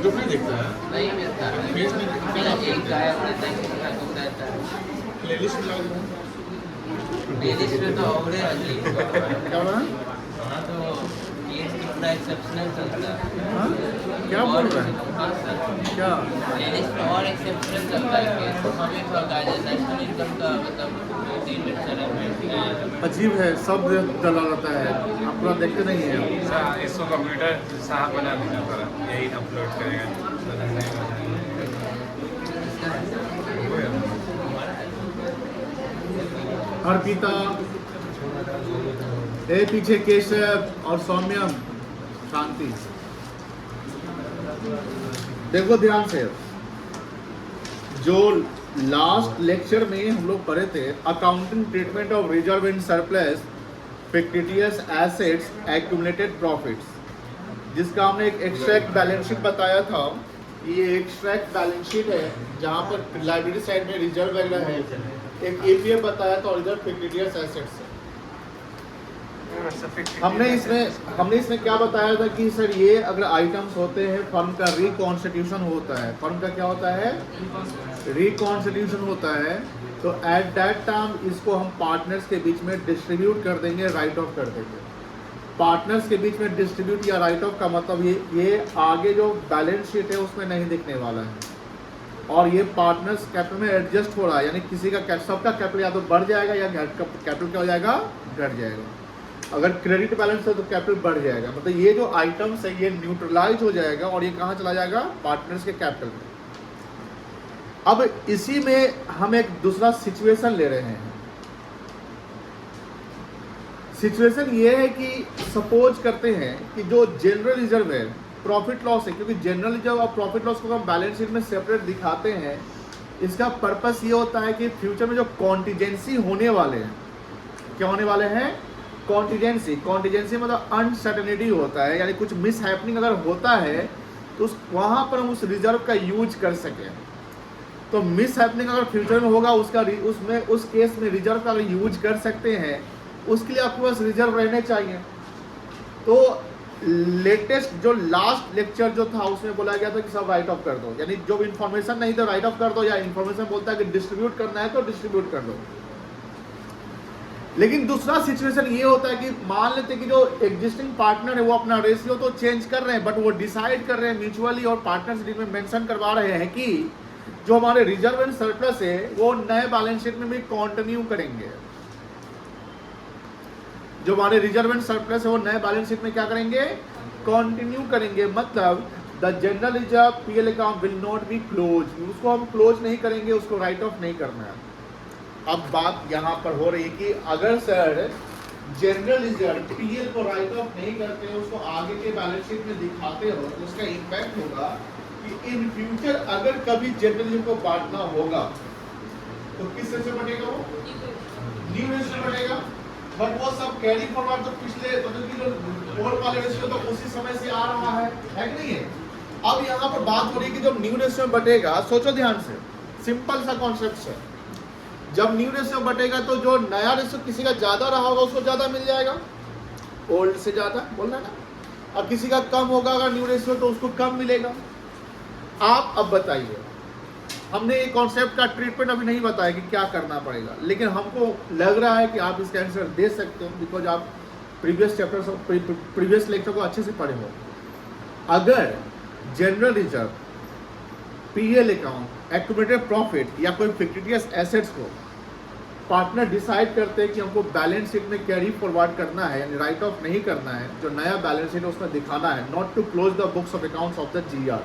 YouTube नहीं देखता है, नहीं मिलता है। फेस में क्या एक गायब रहता है, किसी का गुम रहता है। प्लेलिस्ट में लगा दूँ? प्लेलिस्ट में तो और है अजीब। क्या बोला? हाँ तो केस कितना एक्सेप्शनल चलता है। हाँ? क्या बोल रहा है? हाँ सर, क्या? प्लेलिस्ट में और एक्सेप्शनल चलता है केस। हमें तो नेशनल इनकम का मतलब 3 लेक्चर है। अजीब है, सब डला रहता है, आप पूरा देखते नहीं है। इसको कंप्यूटर साहब बना देना पड़ा, यही अपलोड करेगा। अर्पिता, ए पीछे केशव और सौम्यम, शांति। देखो ध्यान से, जो लास्ट लेक्चर में हम लोग पढ़े थे, accounting treatment of reserve and surplus fictitious assets accumulated profits, जिसका हमने एक एक्सट्रैक्ट बैलेंस शीट बताया था। ये एक्सट्रैक्ट बैलेंस शीट है जहाँ पर लाइब्रेरी साइड में रिजर्व वगैरह है, एक एपीएफ बताया था और इधर फिक्टिटियस एसेट्स है। हमने इसमें क्या बताया था कि सर ये अगर आइटम्स होते हैं, फर्म का रिकॉन्स्टिट्यूशन होता है, फर्म का क्या होता है, रिकॉन्स्टिट्यूशन होता है, तो एट दैट टाइम इसको हम पार्टनर्स के बीच में डिस्ट्रीब्यूट कर देंगे, राइट ऑफ कर देंगे। पार्टनर्स के बीच में डिस्ट्रीब्यूट या राइट ऑफ का मतलब ये आगे जो बैलेंस शीट है उसमें नहीं दिखने वाला है, और ये पार्टनर्स कैपिटल में एडजस्ट हो रहा है, यानी किसी का सबका कैपिटल या तो बढ़ जाएगा या कैपिटल क्या हो जाएगा, घट जाएगा। अगर क्रेडिट बैलेंस है तो कैपिटल बढ़ जाएगा, मतलब ये जो आइटम्स है ये न्यूट्रलाइज हो जाएगा और ये कहाँ चला जाएगा, पार्टनर्स के कैपिटल में। अब इसी में हम एक दूसरा सिचुएशन ले रहे हैं। सिचुएशन ये है कि सपोज करते हैं कि जो जनरल रिजर्व है, प्रॉफिट लॉस है, क्योंकि जनरल रिजर्व और प्रॉफिट लॉस को हम बैलेंस शीट में सेपरेट दिखाते हैं। इसका पर्पस ये होता है कि फ्यूचर में जो कॉन्टिजेंसी होने वाले हैं, क्या होने वाले हैं, कॉन्टिजेंसी मतलब अनसर्टेनिटी होता है, यानी कुछ मिस हैपनिंग अगर होता है तो वहाँ पर हम उस रिजर्व का यूज कर सकें। तो मिस हैपनिंग अगर फ्यूचर में होगा उस केस में रिजर्व का अगर यूज कर सकते हैं, उसके लिए आपके पास रिजर्व रहने चाहिए। तो लेटेस्ट जो लास्ट लेक्चर जो था उसमें बोला गया था कि सब राइट ऑफ कर दो, यानी जो इन्फॉर्मेशन नहीं तो राइट ऑफ कर दो, या इन्फॉर्मेशन बोलता है कि डिस्ट्रीब्यूट करना है तो डिस्ट्रीब्यूट कर दो। लेकिन दूसरा सिचुएशन ये होता है कि मान लेते कि जो एग्जिस्टिंग पार्टनर है वो अपना रेशियो तो चेंज कर रहे हैं, बट वो डिसाइड कर रहे हैं म्यूचुअली और पार्टनर्स में मेंशन करवा रहे हैं कि जो हमारे रिजर्व एंड सरप्लस है वो नए बैलेंस शीट में भी कंटिन्यू करेंगे। जो हमारे रिजर्व एंड सरप्लस है वो नए बैलेंस शीट में क्या करेंगे, कंटिन्यू करेंगे। मतलब the general reserve PL account will not be close, उसको हम क्लोज नहीं करेंगे, उसको राइट ऑफ नहीं करना है। अब बात यहाँ पर हो रही है कि अगर सर जनरल रिजर्व पीएल को राइट ऑफ नहीं करते हैं, उसको आगे के बैलेंस शीट में दिखाते हो, तो उसका इम्पैक्ट होगा कि इन फ्यूचर अगर कभी जनरल रिजर्व को बांटना होगा तो किस से बटेगा, वो न्यू रेशियो बटेगा। बट वो सब कैरी फॉरवर्ड तो पिछले मतलब कि जो ओल्ड वाले रेशियो तो उसी समय से आ रहा है कि नहीं है। अब यहाँ पर बात हो रही है कि जब न्यू रेशियो बटेगा, सोचो ध्यान से, सिंपल सा कॉन्सेप्ट है, जब न्यू रेशियो बटेगा तो जो नया रेशियो किसी का ज्यादा रहा होगा उसको ज्यादा मिल जाएगा, ओल्ड से ज्यादा बोलना ना, और किसी का कम होगा अगर न्यू रेशियो तो उसको कम मिलेगा। आप अब बताइए, हमने ये कॉन्सेप्ट का ट्रीटमेंट अभी नहीं बताया कि क्या करना पड़ेगा, लेकिन हमको लग रहा है कि आप इसका आंसर दे सकते हो बिकॉज आप प्रीवियस लेक्चर को अच्छे से पढ़े हो। अगर general reserve, PL account, accumulated profit या कोई फिक्टिटियस एसेट्स को पार्टनर डिसाइड करते हैं कि हमको बैलेंस शीट में कैरी फॉरवर्ड करना है, यानी राइट ऑफ नहीं करना है, जो नया बैलेंस शीट है उसमें दिखाना है, not to close the books of accounts of the GR,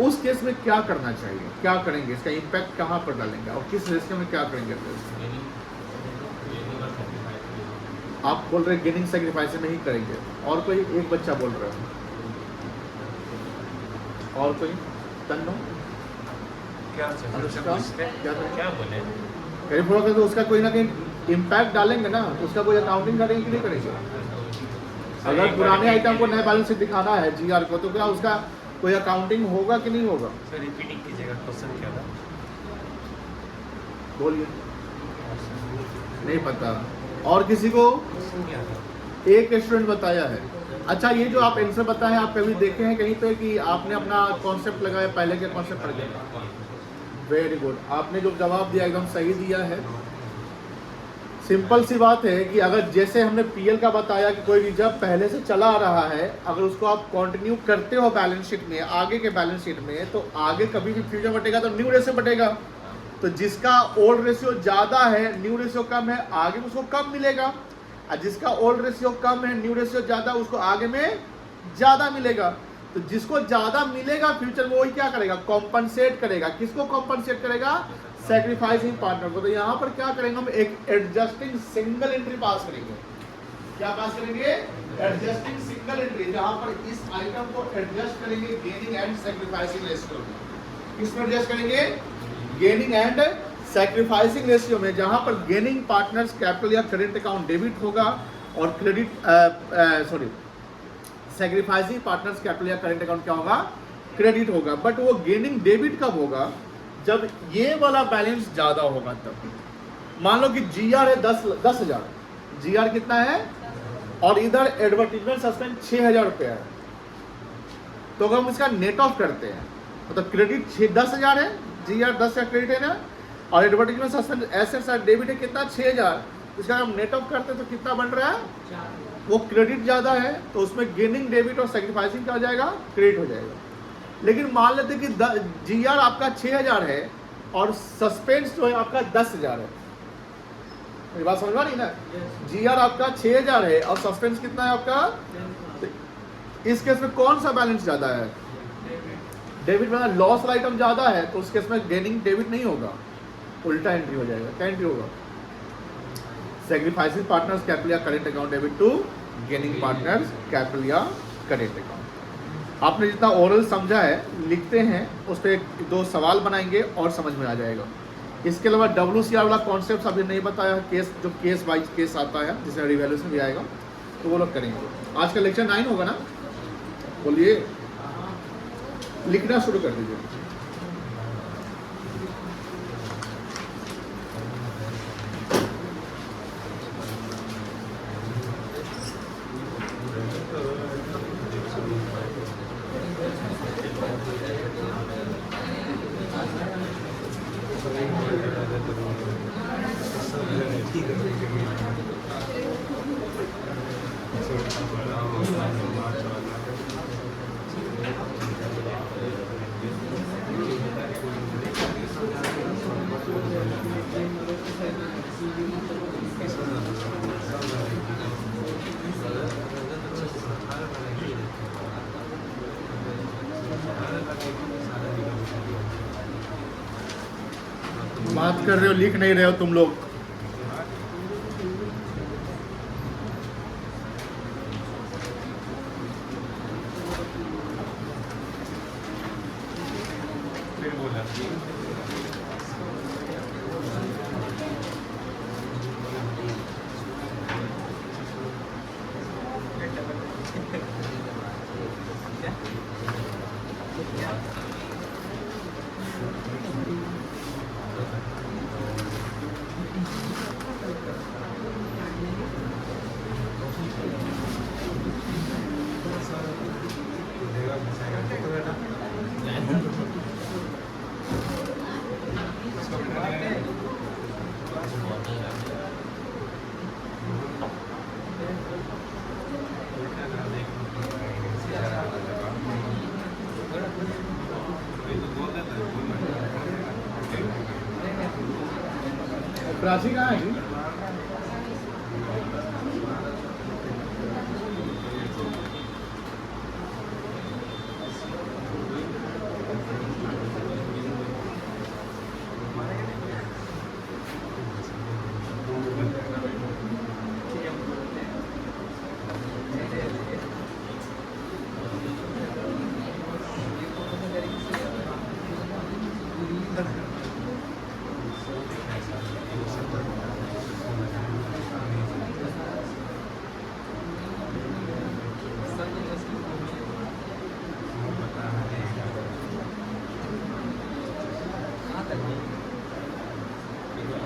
उस केस में क्या करना चाहिए, क्या करेंगे, इसका इम्पैक्ट कहाँ पर डालेंगे और किस रेशियो में क्या करेंगे। आप बोल रहे गेनिंग सैक्रिफाइस में ही करेंगे, और कोई एक बच्चा बोल रहा है, और कोई तन्नो क्या बोले, कैरी फॉरवर्ड तो उसका कोई ना कहीं इम्पैक्ट डालेंगे ना, उसका कोई अकाउंटिंग करेंगे कि नहीं करेंगे। अगर पुराने आइटम को नए बैलेंस शीट दिखाना है जीआर को, तो क्या उसका कोई अकाउंटिंग होगा कि नहीं होगा। सर रिपीटिंग कीजिएगा, क्वेश्चन क्या था, बोलिए, नहीं पता और किसी को, क्या था? एक स्टूडेंट बताया है, अच्छा, ये जो आप आंसर बताएं, आप कभी देखे हैं कहीं पे कि आपने अपना कॉन्सेप्ट लगाया, पहले के कॉन्सेप्ट पढ़ गए? वेरी गुड, आपने जो जवाब दिया एकदम सही दिया है। सिंपल सी बात है कि अगर जैसे हमने पीएल का बताया कि कोई रिजर्व पहले से चला आ रहा है, अगर उसको आप कंटिन्यू करते हो बैलेंस शीट में, आगे के बैलेंस शीट में, तो आगे कभी भी फ्यूचर बटेगा तो न्यू रेशियो बटेगा। तो जिसका ओल्ड रेशियो ज़्यादा है, न्यू रेशियो कम है, आगे उसको कम मिलेगा। और जिसका ओल्ड रेशियो कम है, न्यू रेशियो ज़्यादा, उसको आगे में ज़्यादा मिलेगा। तो जिसको ज़्यादा मिलेगा फ्यूचर में, वही क्या करेगा? कॉम्पनसेट करेगा। किसको कॉम्पनसेट करेगा? सैक्रिफाइसिंग पार्टनर को। तो यहाँ पर क्या करेंगे हम? एक एडजस्टिंग सिंगल एंट्री पास करेंगे। क्या पास करेंगे? एडजस्टिंग सिंगल एंट्री, जहाँ पर इस आइटम को एडजस्ट करेंगे गेनिंग एंड सैक्रिफाइसिंग रेशियो में। किसमें एडजस्ट करेंगे? गेनिंग एंड सैक्रिफाइसिंग रेशियो में, जहाँ पर गेनिंग पार्टनर्स कैपिटल या करेंट अकाउंट डेबिट होगा और क्रेडिट सैक्रिफाइसिंग पार्टनर्स कैपिटल या करेंट अकाउंट क्या होगा? क्रेडिट होगा। बट वो गेनिंग डेबिट कब होगा? जब ये वाला बैलेंस ज़्यादा होगा तब। मान लो कि जीआर है 10,000, जीआर कितना है, और इधर एडवर्टीजमेंट सस्पेंड 6,000 रुपये है, तो अगर हम इसका नेट ऑफ करते हैं, मतलब क्रेडिट 10,000 है, जीआर 10,000 क्रेडिट है ना, और एडवर्टीजमेंट सस्पेंड एसेट्स और डेबिट है कितना? 6,000। इसका हम नेट ऑफ करते हैं तो कितना बन रहा है? वो क्रेडिट ज़्यादा है, तो उसमें गेनिंग डेबिट और सैक्रिफाइसिंग क्या हो जाएगा? क्रेडिट हो जाएगा। लेकिन मान लेते कि जीआर आपका 6,000 है और सस्पेंस जो है आपका 10,000 है। मेरी बात समझ में आ रही ना? जीआर आपका 6,000 है और सस्पेंस कितना है आपका? तो इस केस में कौन सा बैलेंस ज़्यादा है? डेबिट में लॉस आइटम ज़्यादा है, तो उस केस में गेनिंग डेबिट नहीं होगा, उल्टा एंट्री हो जाएगा। क्या एंट्री होगा? सैक्रिफाइसिंग पार्टनर्स कैपिटल या current account debit to gaining partners capital या करेंट अकाउंट। आपने जितना ओरल समझा है, लिखते हैं, उस पर 1-2 सवाल बनाएंगे और समझ में आ जाएगा। इसके अलावा WCR वाला कॉन्सेप्ट अभी नहीं बताया, केस जो केस वाइज केस आता है जिसमें रिवैल्यूएशन भी आएगा, तो वो लोग करेंगे। आज का लेक्चर 9 होगा ना? बोलिए, लिखना शुरू कर दीजिए। बात कर रहे हो, लिख नहीं रहे हो तुम लोग। फिर बोला राशि कहाँ है जी?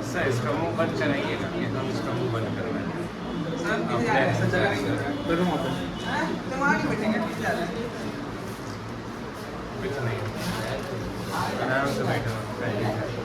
सर इसका मुंह बंद कराइएगा, हम इसका मुंह बंद करवाएंगे। देखो वहाँ पे कुछ नहीं, आराम से बैठो, खाइए।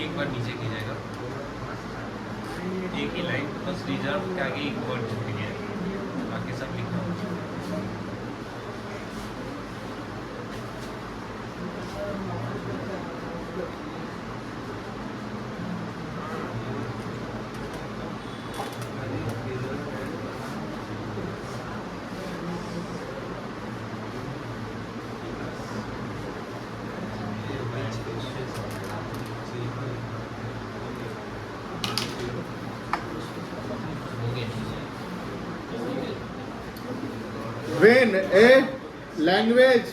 एक बार नीचे कीजिएगा, एक ही लाइन बस रिजर्व के आगे एक वर्ड छुप गया, बाकी सब लिखा हो। When a language,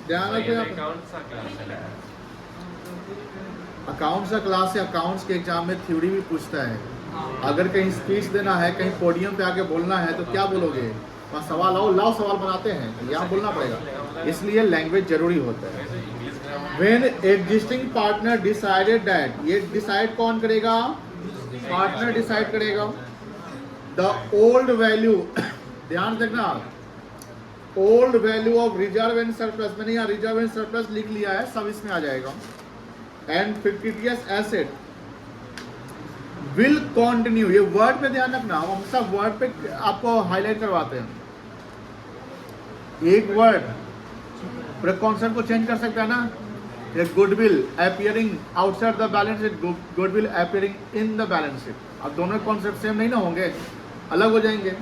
ध्यान रखिए आप, अकाउंट्स का क्लास है ना, अकाउंट्स का क्लास है। अकाउंट्स के एग्जाम में थ्योरी भी पूछता है। अगर कहीं स्पीच देना है, कहीं पोडियम पे आके बोलना है तो क्या बोलोगे? वहाँ सवाल लाओ सवाल बनाते हैं, यहाँ बोलना पड़ेगा, इसलिए लैंग्वेज जरूरी होता है। When existing partner decided that, ये डिसाइड कौन करेगा? पार्टनर डिसाइड करेगा। The old value, ध्यान देखना, old value of reserve and surplus, मैंने यहाँ रिजर्व एंड सरप्लस लिख लिया है, सब इसमें आ जाएगा। And fictitious asset will continue, ये वर्ड पे ध्यान रखना, हम सब वर्ड पे आपको हाईलाइट करवाते हैं। एक वर्ड पूरे कॉन्सेप्ट को चेंज कर सकता है ना। ये goodwill appearing outside the balance sheet, goodwill appearing in the balance sheet, अब दोनों कॉन्सेप्ट सेम नहीं ना होंगे, अलग हो जाएंगे।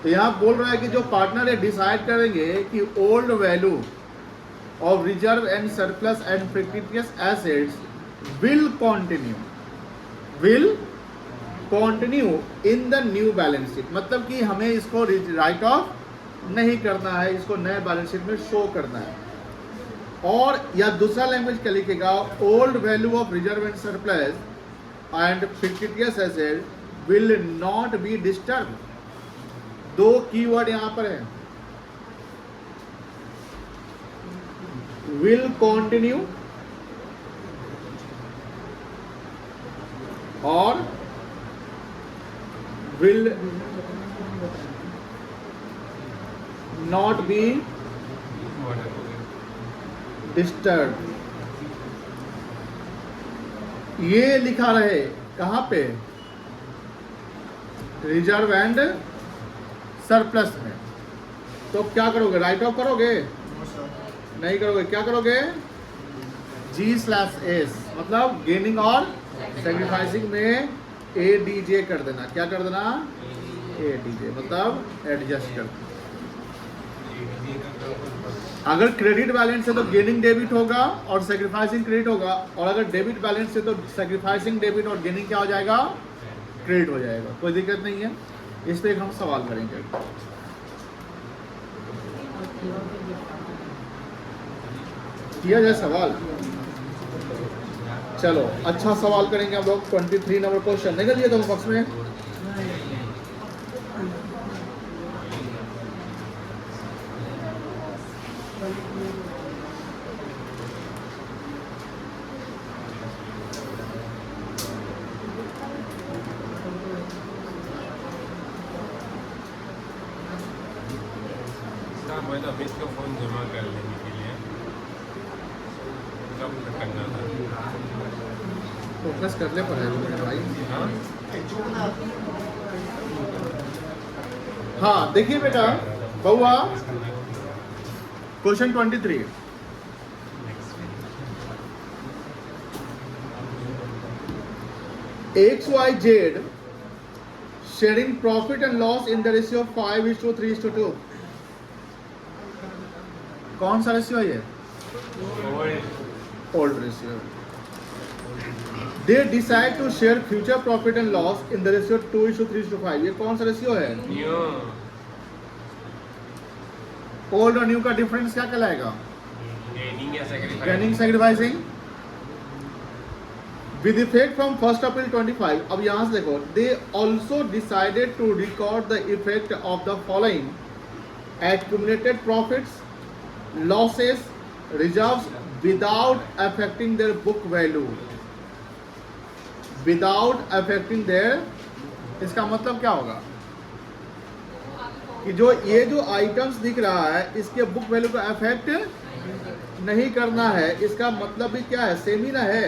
तो यहाँ बोल रहा है कि जो पार्टनर है डिसाइड करेंगे कि old value of reserve and surplus and fictitious assets will continue in the new balance sheet, मतलब कि हमें इसको राइट ऑफ नहीं करना है, इसको नए बैलेंस शीट में शो करना है। और या दूसरा लैंग्वेज क्या लिखेगा? Old value of reserve and surplus and fictitious asset will not be disturb. दो कीवर्ड यहां पर है, विल कंटिन्यू और will not be disturbed। ये लिखा रहे कहाँ पे? रिजर्व एंड सरप्लस में। तो क्या करोगे? राइट ऑफ करोगे? नहीं करोगे। क्या करोगे? G/S मतलब गेनिंग और सेक्रीफाइसिंग में ADJ कर देना। क्या कर देना? ADJ मतलब एडजस्ट कर देना। अगर क्रेडिट बैलेंस है तो गेनिंग डेबिट होगा और सेक्रीफाइसिंग क्रेडिट होगा, और अगर डेबिट बैलेंस है तो सेक्रीफाइसिंग डेबिट और गेनिंग क्या हो जाएगा? क्रेडिट हो जाएगा। कोई दिक्कत नहीं है। इस पे एक हम सवाल करेंगे। किया जाए सवाल? चलो अच्छा सवाल करेंगे हम लोग। 23 नंबर क्वेश्चन निकल लिए दोनों पक्ष में। मैं अमित का फोन जमा कर लेने के लिए कब तक करना था? फोकस करने पर है मेरे भाई। हाँ? हाँ देखिए बेटा बउआ, question 23। XYZ sharing profit and loss in the ratio of 5:3:2। कौन सा रेशियो है ये? Old ratio. They decide to share future profit and loss in the ratio 2:3:5। ये कौन सा रेशियो है? ओल्ड और न्यू का डिफरेंस क्या कहलाएगा? Gaining sacrificing. With effect from 1st April 25। अब यहाँ से देखो, they also decided to record the effect of the following: accumulated profits, losses, reserves without affecting their book value। Without affecting their, इसका मतलब क्या होगा? कि जो ये जो आइटम्स दिख रहा है इसके बुक वैल्यू को अफेक्ट नहीं करना है। इसका मतलब भी क्या है? सेम ही ना है।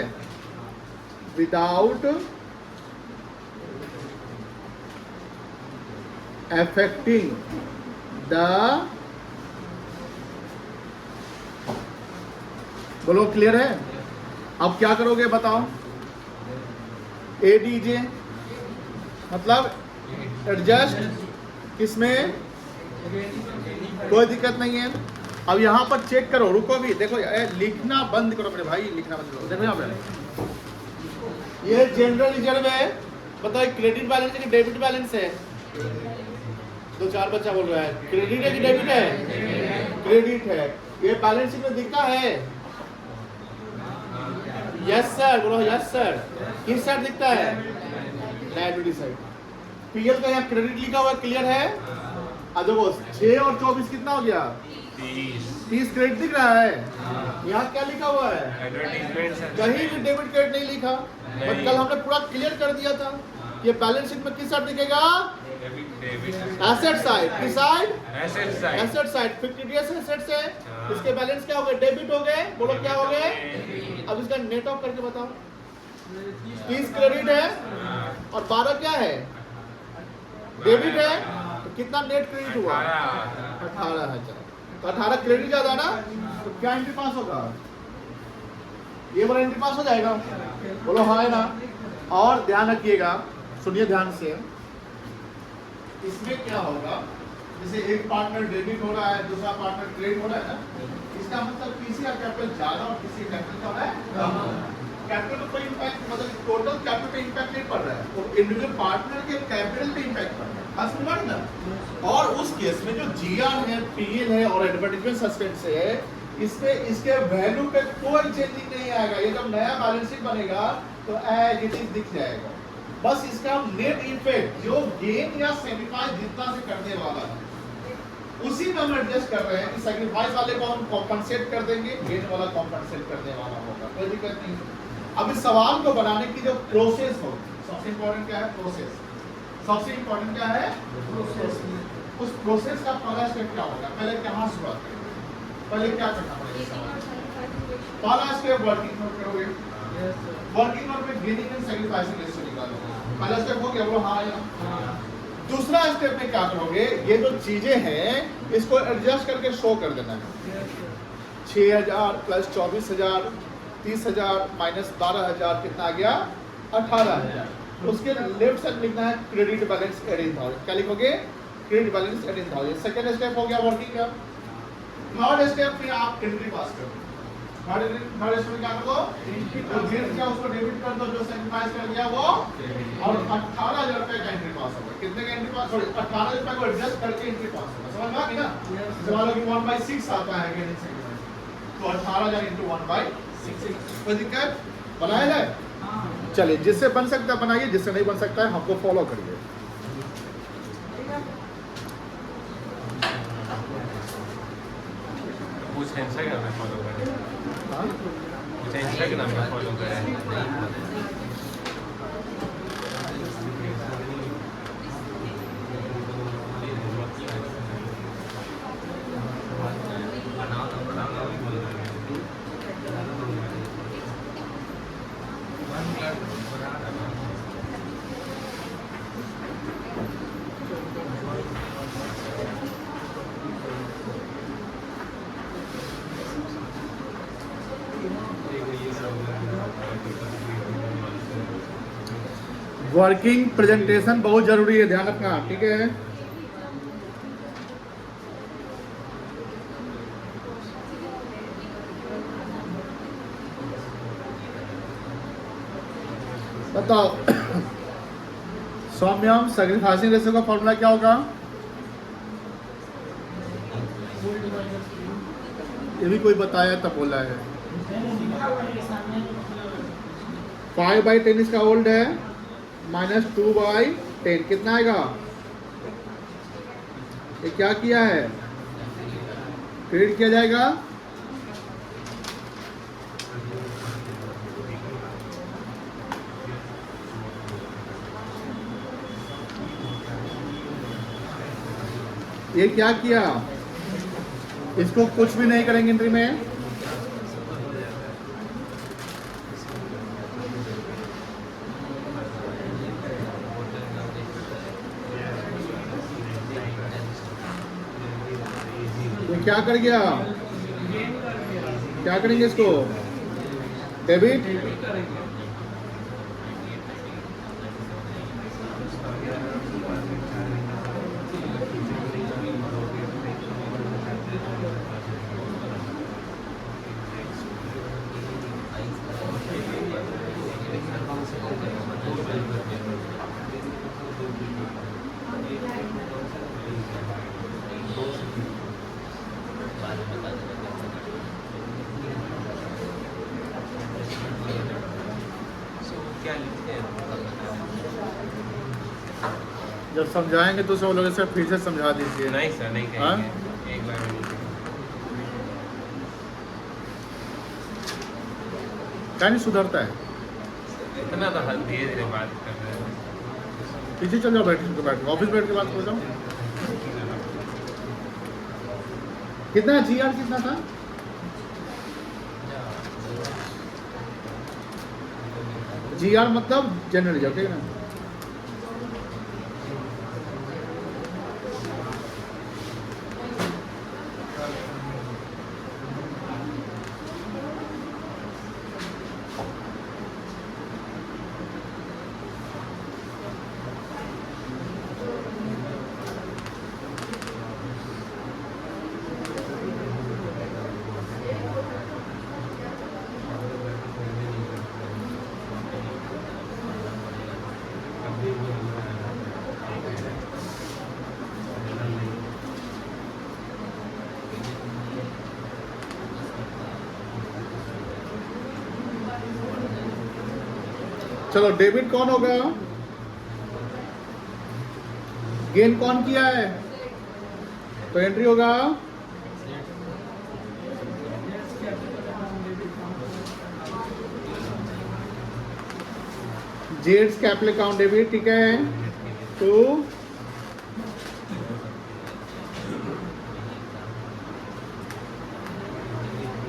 विदाउट अफेक्टिंग द, बोलो क्लियर है? अब क्या करोगे बताओ? ADJ मतलब एडजस्ट, इसमें कोई दिक्कत नहीं है। अब यहाँ पर चेक करो, रुको भी, देखो लिखना बंद करो मेरे भाई, लिखना बंद करो। देखो यहाँ पे ये जनरल रिजर्व है। बताओ क्रेडिट बैलेंस है कि डेबिट बैलेंस है? दो चार बच्चा बोल रहा है क्रेडिट है कि डेबिट है? क्रेडिट है। ये बैलेंस शीट में दिखता है? यस सर, बोलो यस सर। किस साइड दिखता है? Liability side. पीएल का यहाँ क्रेडिट लिखा हुआ क्लियर है? अब देखो 6 और 24 कितना हो गया? 30 क्रेडिट दिख रहा है। यहाँ क्या लिखा हुआ है? कहीं भी डेबिट क्रेडिट नहीं लिखा। बट कल हमने पूरा क्लियर कर दिया था। ये बैलेंस शीट में किस साइड दिखेगा? Asset side. किस side? Asset side. Fictitious assets है, इसके बैलेंस क्या हो गए? डेबिट हो गए। बोलो क्या हो गए? अब इसका नेट ऑफ करके बताओ। 30 क्रेडिट है और 12 क्या है? डेबिट है। तो कितना नेट क्रेडिट हुआ? 18,000। तो 18 क्रेडिट ज्यादा ना, तो क्या एंट्री पास होगा? ये वाला एंट्री पास हो जाएगा। बोलो हाँ है ना? और ध्यान रखिएगा, सुनिए ध्यान से। इसमें क्या होगा? जैसे एक पार्टनर डेबिट हो रहा है, दूसरा पार्टनर क्रेडिट हो रहा है ना, इसका मतलब किसी का कैपिटल ज्यादा और किसी का कैपिटल क्या हो रहा है? कम। कैपिटल पे कोई इम्पैक्ट, मतलब टोटल कैपिटल पे इम्पैक्ट नहीं पड़ रहा है, तो इंडिविजुअल पार्टनर के कैपिटल पे इम्पैक्ट पड़ रहा है। समझ ना? और उस केस में जो जीआर है, पीएल है और एडवर्टाइजमेंट सस्पेंस है, इसमें इसके वैल्यू पे कोई चेंजिंग नहीं आएगा। ये जब नया बैलेंस शीट बनेगा तो एज इट इज दिख जाएगा। बस इसका नेट इफेक्ट जो गेन या सेक्रीफाइस जितना से करने वाला है उसी में हम एडजस्ट कर रहे हैं कि सेक्रीफाइस वाले को हम कॉम्पनसेट कर देंगे, गेन वाला कॉम्पनसेट करने वाला होगा। कोई दिक्कत नहीं। अब इस सवाल को बनाने की जो प्रोसेस हो, सबसे इंपॉर्टेंट क्या है? प्रोसेस। सबसे इंपॉर्टेंट क्या है? उस प्रोसेस का पहला स्टेप क्या होगा? पहले कहाँ शुरुआत करेंगे? पहले क्या करना पड़ेगा? पहला स्टेप वर्किंग नोट करोगे। वर्किंग नोट में गेनिंग एंड सैक्रिफाइसिंग रेशियो निकालोगे। पहला स्टेप हो गया, वो हाँ या दूसरा स्टेप में क्या करोगे? ये जो चीजें हैं इसको एडजस्ट करके शो कर देना है। 6000 प्लस 24000 30,000 माइनस 12,000 कितना आ गया? 18,000। उसके लेफ्ट साइड लिखना है क्रेडिट बैलेंस 18,000। क्या लिखोगे? Credit balance 18,000। सेकंड स्टेप हो गया वर्किंग का। थर्ड स्टेप में आप एंट्री पास करो। थर्ड स्टेप में क्या करो? जो गिफ्ट का उसको डेबिट कर दो, जो सैक्रिफाइस कर दिया वो, और 18,000 रुपए का एंट्री पास होगा। कितने का एंट्री पास? सॉरी 18,000 रुपए को एडजस्ट करके एंट्री पास होगा। समझ में आ गया ना? सवालों की 1/6 आता है गेनिंग सैक्रिफाइस, तो 18,000 into 1/6। कोई दिक्कत? बनाया जाए? चलिए, जिससे बन सकता है बनाइए, जिससे नहीं बन सकता है हमको फॉलो करिए। कुछ इंस्टाग्राम में फॉलो करें, हाँ? कुछ इंस्टाग्राम में फॉलो करें। वर्किंग प्रेजेंटेशन बहुत जरूरी है, ध्यान रखना, ठीक है? बताओ सौम्यम सैक्रिफाइसिंग रेशियो का फॉर्मूला क्या होगा? ये भी कोई बताया तब बोला है। 5/10 इसका ओल्ड है, माइनस 2/10 कितना आएगा? ये क्या किया है? क्रेडिट किया जाएगा। ये क्या किया? इसको कुछ भी नहीं करेंगे एंट्री में। ये क्या कर गया? क्या करेंगे इसको? डेबिट। क्या लिखते हैं? जब समझाएंगे तो सब लोग इसे फिर से समझा दीजिए। नहीं सर, नहीं हाँ? कहेंगे, एक बार में नहीं कहेंगे। क्या नहीं सुधरता है? इतना तो हर धीरे धीरे बात कर रहे हैं। पीछे चल जाओ, बैठ ऑफिस बैठ के बात कर जाओ। कितना GR कितना था? GR मतलब जनरल रिजर्व, ठीक है ना? चलो, डेबिट कौन होगा? गेन कौन किया है? तो एंट्री होगा जेड्स कैपिटल अकाउंट डेबिट, ठीक है? टू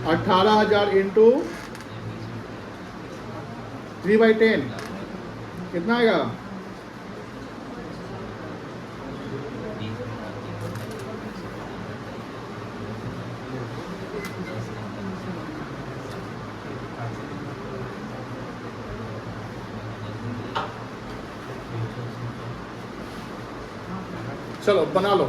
18,000 इंटू 3/10 कितना आएगा? चलो बना लो।